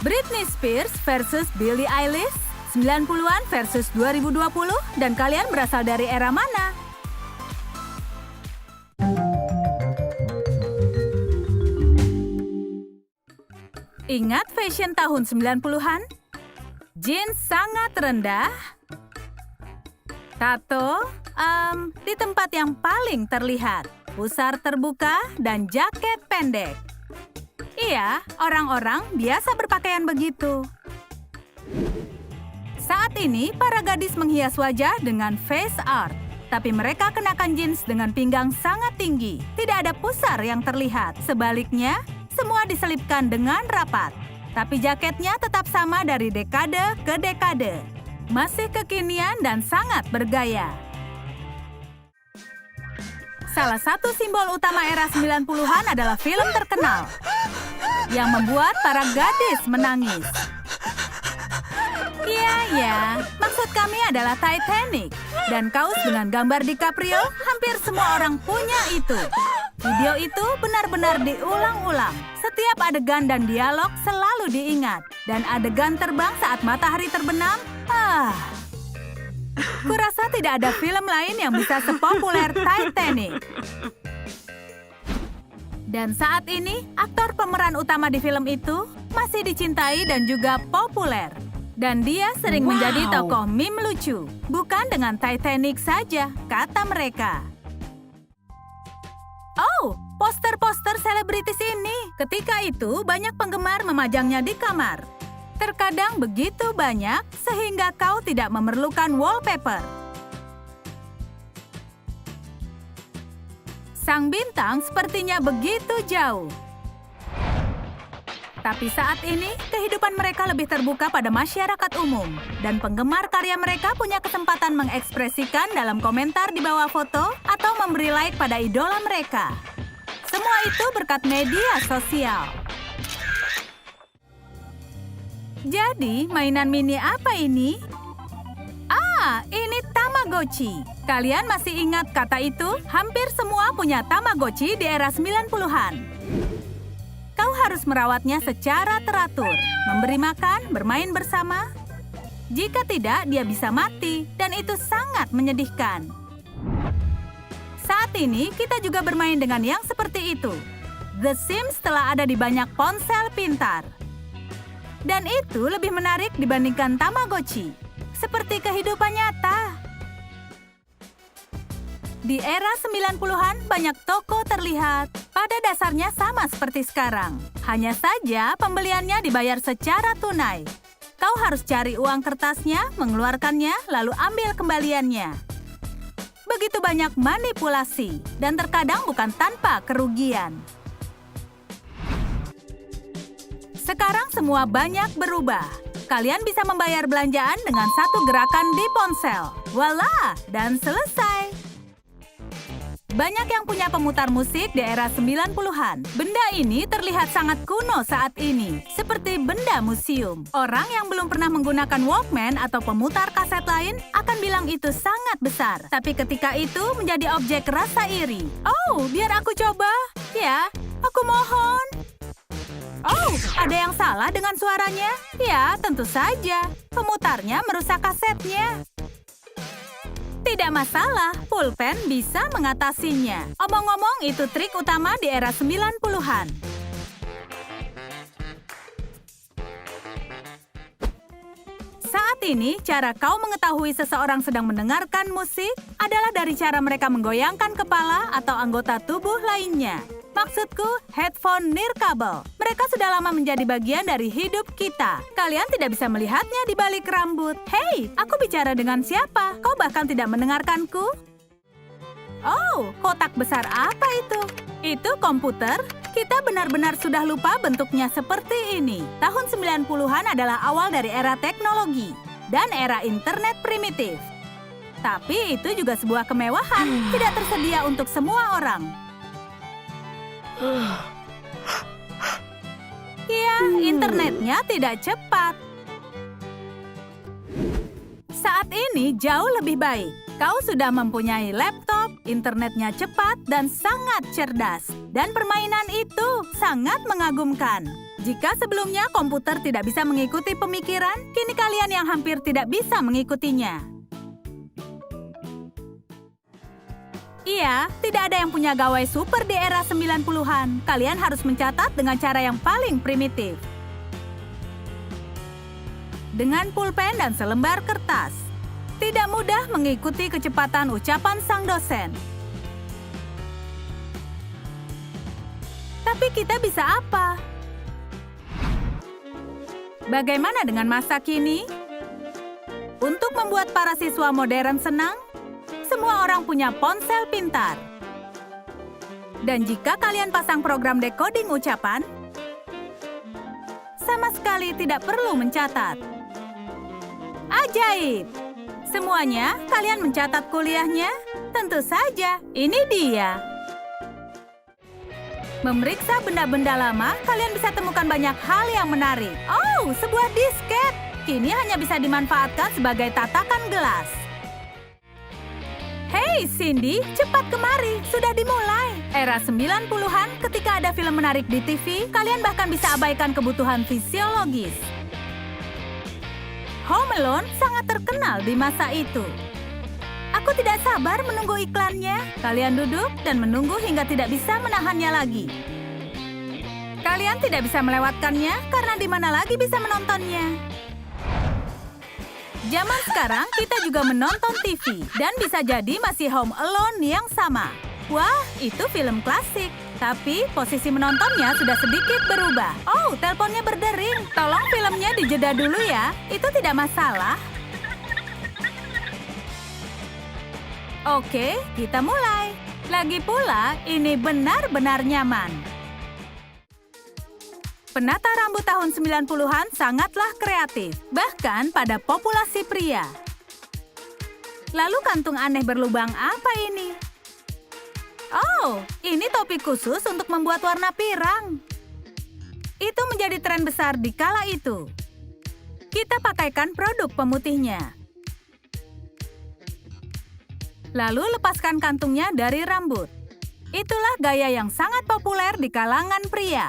Britney Spears versus Billie Eilish, 90-an versus 2020, dan kalian berasal dari era mana? Ingat fashion tahun 90-an? Jeans sangat rendah, tato di tempat yang paling terlihat, pusar terbuka, dan jaket pendek. Iya, orang-orang biasa berpakaian begitu. Saat ini, para gadis menghias wajah dengan face art. Tapi mereka kenakan jeans dengan pinggang sangat tinggi. Tidak ada pusar yang terlihat. Sebaliknya, semua diselipkan dengan rapat. Tapi jaketnya tetap sama dari dekade ke dekade. Masih kekinian dan sangat bergaya. Salah satu simbol utama era 90-an adalah film terkenal yang membuat para gadis menangis. Iya, maksud kami adalah Titanic. Dan kaos dengan gambar DiCaprio, hampir semua orang punya itu. Video itu benar-benar diulang-ulang. Setiap adegan dan dialog selalu diingat. Dan adegan terbang saat matahari terbenam, kurasa tidak ada film lain yang bisa sepopuler Titanic. Dan saat ini, aktor pemeran utama di film itu masih dicintai dan juga populer. Dan dia sering menjadi tokoh meme lucu. Bukan dengan Titanic saja, kata mereka. Oh, poster-poster selebritis ini. Ketika itu, banyak penggemar memajangnya di kamar. Terkadang begitu banyak, sehingga kau tidak memerlukan wallpaper. Sang bintang sepertinya begitu jauh. Tapi saat ini, kehidupan mereka lebih terbuka pada masyarakat umum. Dan penggemar karya mereka punya kesempatan mengekspresikan dalam komentar di bawah foto atau memberi like pada idola mereka. Semua itu berkat media sosial. Jadi, mainan mini apa ini? Ini Tamagotchi. Kalian masih ingat kata itu? Hampir semua punya Tamagotchi di era 90-an. Kau harus merawatnya secara teratur, memberi makan, bermain bersama. Jika tidak, dia bisa mati, dan itu sangat menyedihkan. Saat ini, kita juga bermain dengan yang seperti itu. The Sims telah ada di banyak ponsel pintar. Dan itu lebih menarik dibandingkan Tamagotchi, seperti kehidupan nyata. Di era 90-an, banyak toko terlihat. Pada dasarnya sama seperti sekarang. Hanya saja pembeliannya dibayar secara tunai. Kau harus cari uang kertasnya, mengeluarkannya, lalu ambil kembaliannya. Begitu banyak manipulasi, dan terkadang bukan tanpa kerugian. Sekarang semua banyak berubah. Kalian bisa membayar belanjaan dengan satu gerakan di ponsel. Voila! Dan selesai. Banyak yang punya pemutar musik di era 90-an. Benda ini terlihat sangat kuno saat ini, seperti benda museum. Orang yang belum pernah menggunakan Walkman atau pemutar kaset lain akan bilang itu sangat besar. Tapi ketika itu menjadi objek rasa iri. Oh, biar aku coba. Ya, aku mohon. Oh, ada yang salah dengan suaranya? Ya, tentu saja. Pemutarnya merusak kasetnya. Tidak masalah, pulpen bisa mengatasinya. Omong-omong, itu trik utama di era 90-an. Saat ini, cara kau mengetahui seseorang sedang mendengarkan musik adalah dari cara mereka menggoyangkan kepala atau anggota tubuh lainnya. Maksudku, headphone nirkabel. Mereka sudah lama menjadi bagian dari hidup kita. Kalian tidak bisa melihatnya di balik rambut. Hei, aku bicara dengan siapa? Kau bahkan tidak mendengarkanku? Oh, kotak besar apa itu? Itu komputer? Kita benar-benar sudah lupa bentuknya seperti ini. Tahun 90-an adalah awal dari era teknologi dan era internet primitif. Tapi itu juga sebuah kemewahan, tidak tersedia untuk semua orang. Ya, internetnya tidak cepat. Saat ini jauh lebih baik. Kau sudah mempunyai laptop, internetnya cepat dan sangat cerdas. Dan permainan itu sangat mengagumkan. Jika sebelumnya komputer tidak bisa mengikuti pemikiran, kini kalian yang hampir tidak bisa mengikutinya. Iya, tidak ada yang punya gawai super di era 90-an. Kalian harus mencatat dengan cara yang paling primitif. Dengan pulpen dan selembar kertas. Tidak mudah mengikuti kecepatan ucapan sang dosen. Tapi kita bisa apa? Bagaimana dengan masa kini? Untuk membuat para siswa modern senang, semua orang punya ponsel pintar. Dan jika kalian pasang program decoding ucapan, sama sekali tidak perlu mencatat. Ajaib! Semuanya, kalian mencatat kuliahnya? Tentu saja, ini dia. Memeriksa benda-benda lama, kalian bisa temukan banyak hal yang menarik. Oh, sebuah disket! Kini hanya bisa dimanfaatkan sebagai tatakan gelas. Hei, Cindy, cepat kemari. Sudah dimulai. Era 90-an, ketika ada film menarik di TV, kalian bahkan bisa abaikan kebutuhan fisiologis. Home Alone sangat terkenal di masa itu. Aku tidak sabar menunggu iklannya. Kalian duduk dan menunggu hingga tidak bisa menahannya lagi. Kalian tidak bisa melewatkannya karena di mana lagi bisa menontonnya. Zaman sekarang kita juga menonton TV dan bisa jadi masih Home Alone yang sama. Wah, itu film klasik. Tapi posisi menontonnya sudah sedikit berubah. Oh, teleponnya berdering. Tolong filmnya dijeda dulu ya. Itu tidak masalah. Oke, kita mulai. Lagi pula, ini benar-benar nyaman. Penata rambut tahun 90-an sangatlah kreatif, bahkan pada populasi pria. Lalu kantung aneh berlubang apa ini? Oh, ini topi khusus untuk membuat warna pirang. Itu menjadi tren besar di kala itu. Kita pakaikan produk pemutihnya. Lalu lepaskan kantungnya dari rambut. Itulah gaya yang sangat populer di kalangan pria.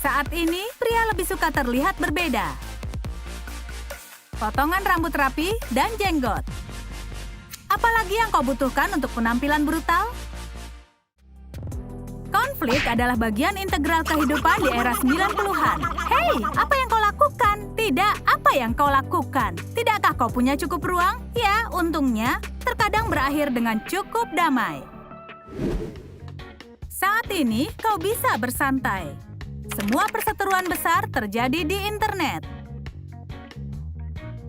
Saat ini, pria lebih suka terlihat berbeda. Potongan rambut rapi dan jenggot. Apalagi yang kau butuhkan untuk penampilan brutal? Konflik adalah bagian integral kehidupan di era 90-an. Hei, apa yang kau lakukan? Tidak, apa yang kau lakukan? Tidakkah kau punya cukup ruang? Ya, untungnya, terkadang berakhir dengan cukup damai. Saat ini, kau bisa bersantai. Semua perseteruan besar terjadi di internet.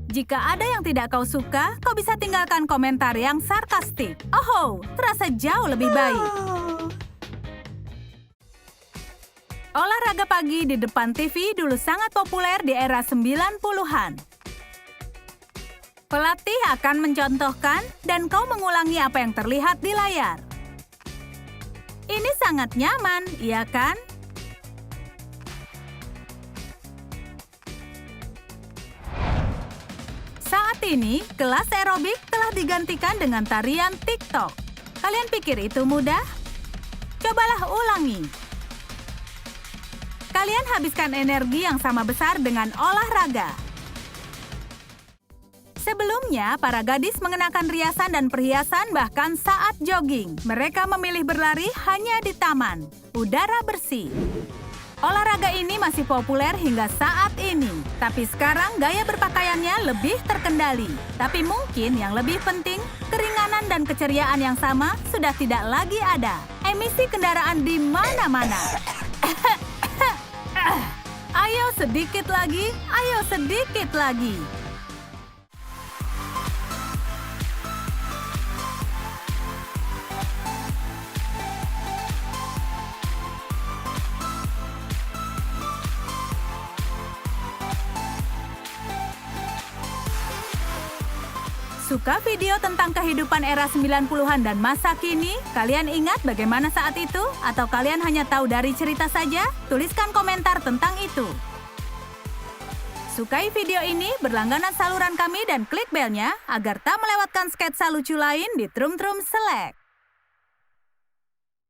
Jika ada yang tidak kau suka, kau bisa tinggalkan komentar yang sarkastik. Oh, terasa jauh lebih baik. Olahraga pagi di depan TV dulu sangat populer di era 90-an. Pelatih akan mencontohkan dan kau mengulangi apa yang terlihat di layar. Ini sangat nyaman, iya kan? Saat ini, kelas aerobik telah digantikan dengan tarian TikTok. Kalian pikir itu mudah? Cobalah ulangi. Kalian habiskan energi yang sama besar dengan olahraga. Sebelumnya, para gadis mengenakan riasan dan perhiasan bahkan saat jogging. Mereka memilih berlari hanya di taman. Udara bersih. Olahraga ini masih populer hingga saat ini. Tapi sekarang gaya berpakaiannya lebih terkendali. Tapi mungkin yang lebih penting, keringanan dan keceriaan yang sama sudah tidak lagi ada. Emisi kendaraan di mana-mana. Ayo sedikit lagi, ayo sedikit lagi. Suka video tentang kehidupan era 90-an dan masa kini? Kalian ingat bagaimana saat itu? Atau kalian hanya tahu dari cerita saja? Tuliskan komentar tentang itu. Sukai video ini, berlangganan saluran kami dan klik belnya agar tak melewatkan sketsa lucu lain di Trum Trum Select.